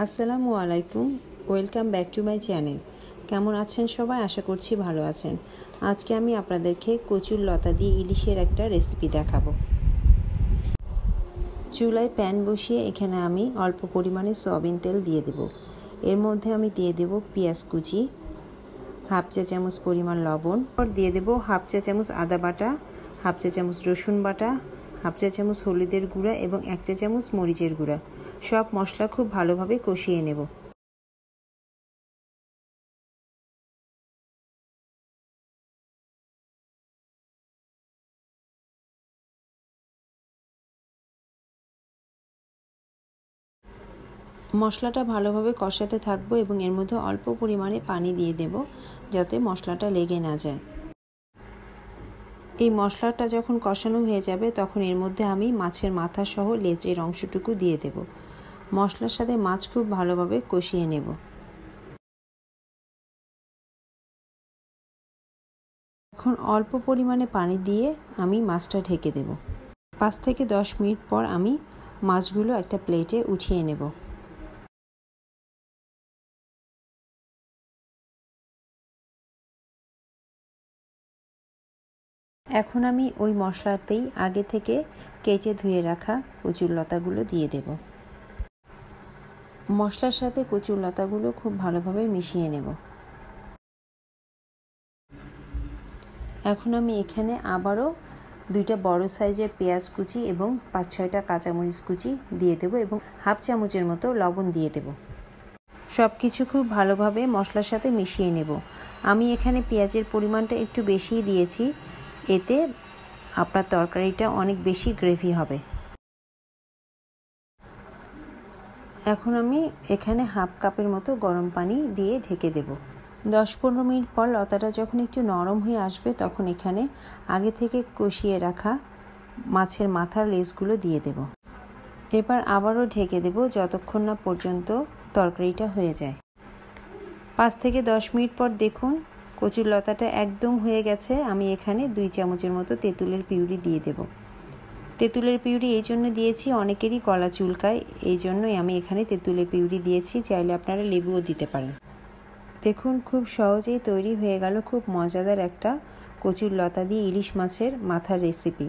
আসসালামু আলাইকুম, welcome back to my channel. কেমন আছেন সবাই? আশা করছি ভালো আছেন। আজকে আমি আপনাদেরকে কচুর লতা দিয়ে ইলিশের একটা রেসিপি দেখাবো। চুলায় প্যান বসিয়ে এখানে আমি অল্প পরিমাণে সয়াবিন তেল দিয়ে দেব। এর মধ্যে আমি দিয়ে দেব পেঁয়াজ কুচি, হাফ চা চামচ পরিমাণ লবণ, আর দিয়ে দেব হাফ চা চামচ আদা বাটা, হাফ চা চামচ রসুন বাটা, হাফ চা চামচ হলুদের গুঁড়া এবং 1 চা চামচ মরিচের গুঁড়া। সব মশলা খুব ভালোভাবে কষিয়ে নেব। মশলাটা ভালোভাবে কষাতে থাকবো এবং এর মধ্যে অল্প পরিমাণে পানি দিয়ে দেব যাতে মশলাটা লেগে না যায়। এই মশলাটা যখন কষানো হয়ে যাবে তখন এর মধ্যে আমি মাছের মাথা সহ লেজের অংশটুকু দিয়ে দেব। মশলার সাথে মাছ খুব ভালোভাবে কষিয়ে নেব। এখন অল্প পরিমাণে পানি দিয়ে আমি মাছটা ঢেকে দেব। 5 থেকে 10 মিনিট পর আমি মাছগুলো একটা প্লেটে উঠিয়ে নেব। এখন আমি ওই মশলাতেই আগে থেকে কেটে ধুয়ে রাখা কচুর লতাগুলো দিয়ে দেব। মশলার সাথে কচুর লতাগুলো খুব ভালোভাবে মিশিয়ে নেব। এখন আমি এখানে আবারও 2টা বড় সাইজের পেঁয়াজ কুচি এবং 5-6টা কাঁচামরিচ কুচি দিয়ে দেব এবং হাফ চামচের মতো লবণ দিয়ে দেব। সব কিছু খুব ভালোভাবে মশলার সাথে মিশিয়ে নেব। আমি এখানে পেঁয়াজের পরিমাণটা একটু বেশিই দিয়েছি, এতে আপনার তরকারিটা অনেক বেশি গ্রেভি হবে। এখন আমি এখানে হাফ কাপের মতো গরম পানি দিয়ে ঢেকে দেব। 10-15 মিনিট পর লতাটা যখন একটু নরম হয়ে আসবে তখন এখানে আগে থেকে কষিয়ে রাখা মাছের মাথার লেজগুলো দিয়ে দেব। এবার আবারও ঢেকে দেব যতক্ষণ না পর্যন্ত তরকারিটা হয়ে যায়। 5 থেকে 10 মিনিট পর দেখুন কচুর লতাটা একদম হয়ে গেছে। আমি এখানে 2 চামচের মতো তেঁতুলের পিউরি দিয়ে দেব। তেঁতুলের পিউরি এই জন্য দিয়েছি, অনেকেরই গলা চুলকায়, এই জন্যই আমি এখানে তেঁতুলের পিউরি দিয়েছি। চাইলে আপনারা লেবুও দিতে পারেন। দেখুন খুব সহজেই তৈরি হয়ে গেল খুব মজাদার একটা কচুর লতা দিয়ে ইলিশ মাছের মাথার রেসিপি।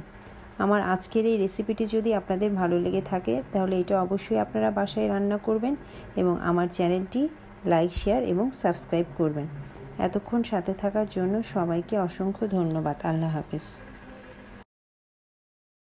আমার আজকের এই রেসিপিটি যদি আপনাদের ভালো লেগে থাকে তাহলে এটা অবশ্যই আপনারা বাসায় রান্না করবেন এবং আমার চ্যানেলটি লাইক, শেয়ার এবং সাবস্ক্রাইব করবেন। এতক্ষণ সাথে থাকার জন্য সবাইকে অসংখ্য ধন্যবাদ। আল্লাহ হাফেজ।